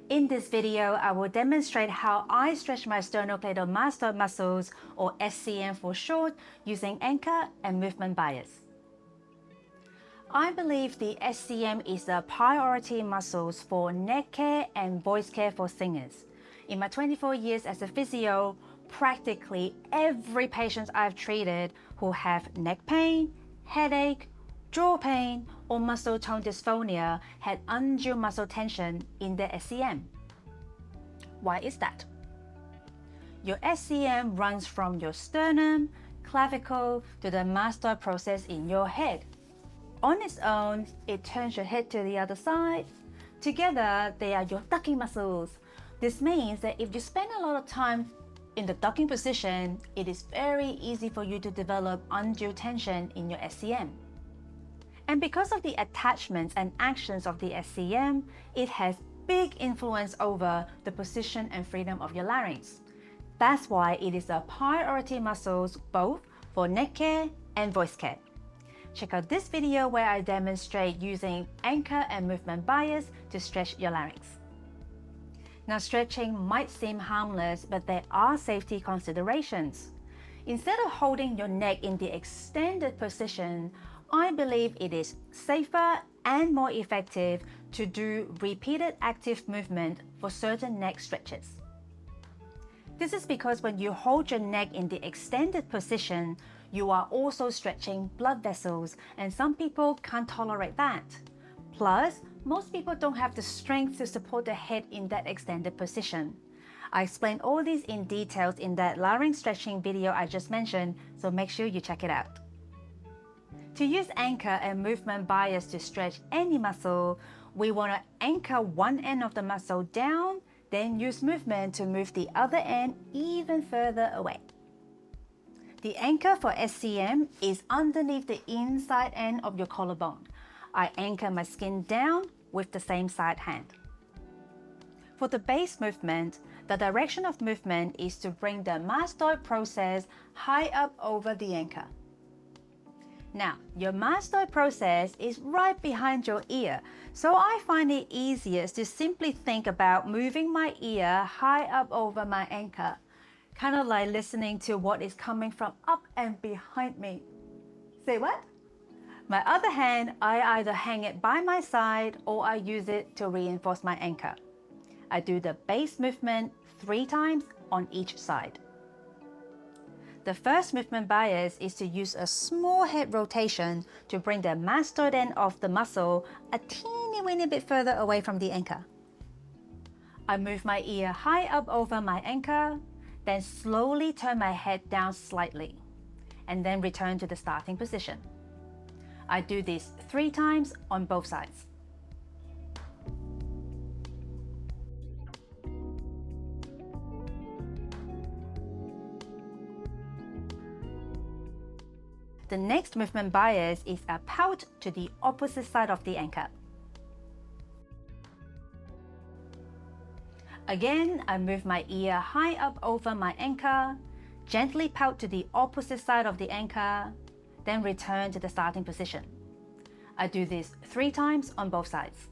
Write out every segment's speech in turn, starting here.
In this video, I will demonstrate how I stretch my sternocleidomastoid muscles, or SCM for short, using anchor and movement bias. I believe the SCM is the priority muscles for neck care and voice care for singers. In my 24 years as a physio, practically every patient I've treated who have neck pain, headache, jaw pain, or muscle tone dysphonia had undue muscle tension in their SCM. Why is that? Your SCM runs from your sternum, clavicle to the mastoid process in your head. On its own, it turns your head to the other side. Together, they are your ducking muscles. This means that if you spend a lot of time in the ducking position, it is very easy for you to develop undue tension in your SCM. And because of the attachments and actions of the SCM, it has big influence over the position and freedom of your larynx. That's why it is a priority muscles both for neck care and voice care. Check out this video where I demonstrate using anchor and movement bias to stretch your larynx. Now, stretching might seem harmless, but there are safety considerations. Instead of holding your neck in the extended position, I believe it is safer and more effective to do repeated active movement for certain neck stretches. This is because when you hold your neck in the extended position, you are also stretching blood vessels, and some people can't tolerate that. Plus, most people don't have the strength to support the head in that extended position. I explain all these in details in that larynx stretching video I just mentioned, so make sure you check it out. To use anchor and movement bias to stretch any muscle, we want to anchor one end of the muscle down, then use movement to move the other end even further away. The anchor for SCM is underneath the inside end of your collarbone. I anchor my skin down with the same side hand. For the base movement, the direction of movement is to bring the mastoid process high up over the anchor. Now, your mastoid process is right behind your ear, so I find it easiest to simply think about moving my ear high up over my anchor, kind of like listening to what is coming from up and behind me. Say what? My other hand, I either hang it by my side or I use it to reinforce my anchor. I do the base movement 3 times on each side. The first movement bias is to use a small head rotation to bring the mastoid end of the muscle a teeny weeny bit further away from the anchor. I move my ear high up over my anchor, then slowly turn my head down slightly, and then return to the starting position. I do this 3 times on both sides. The next movement bias is a pout to the opposite side of the anchor. Again, I move my ear high up over my anchor, gently pout to the opposite side of the anchor, then return to the starting position. I do this 3 times on both sides.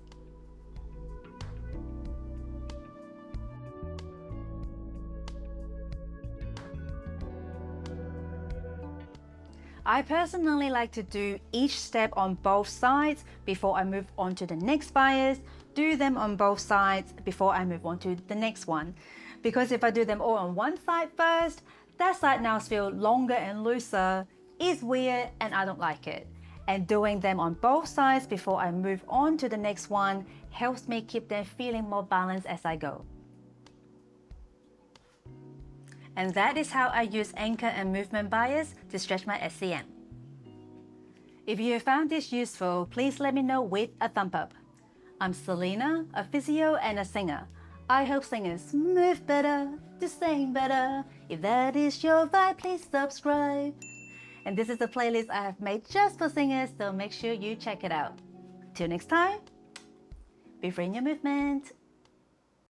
I personally like to do each step on both sides before I move on to the next bias, do them on both sides before I move on to the next one. Because if I do them all on one side first, that side now feels longer and looser, is weird, and I don't like it. And doing them on both sides before I move on to the next one helps me keep them feeling more balanced as I go. And that is how I use anchor and movement bias to stretch my SCM. If you have found this useful, please let me know with a thumb up. I'm Selina, a physio and a singer. I help singers move better, to sing better. If that is your vibe, please subscribe. And this is a playlist I have made just for singers, so make sure you check it out. Till next time, be free in your movement.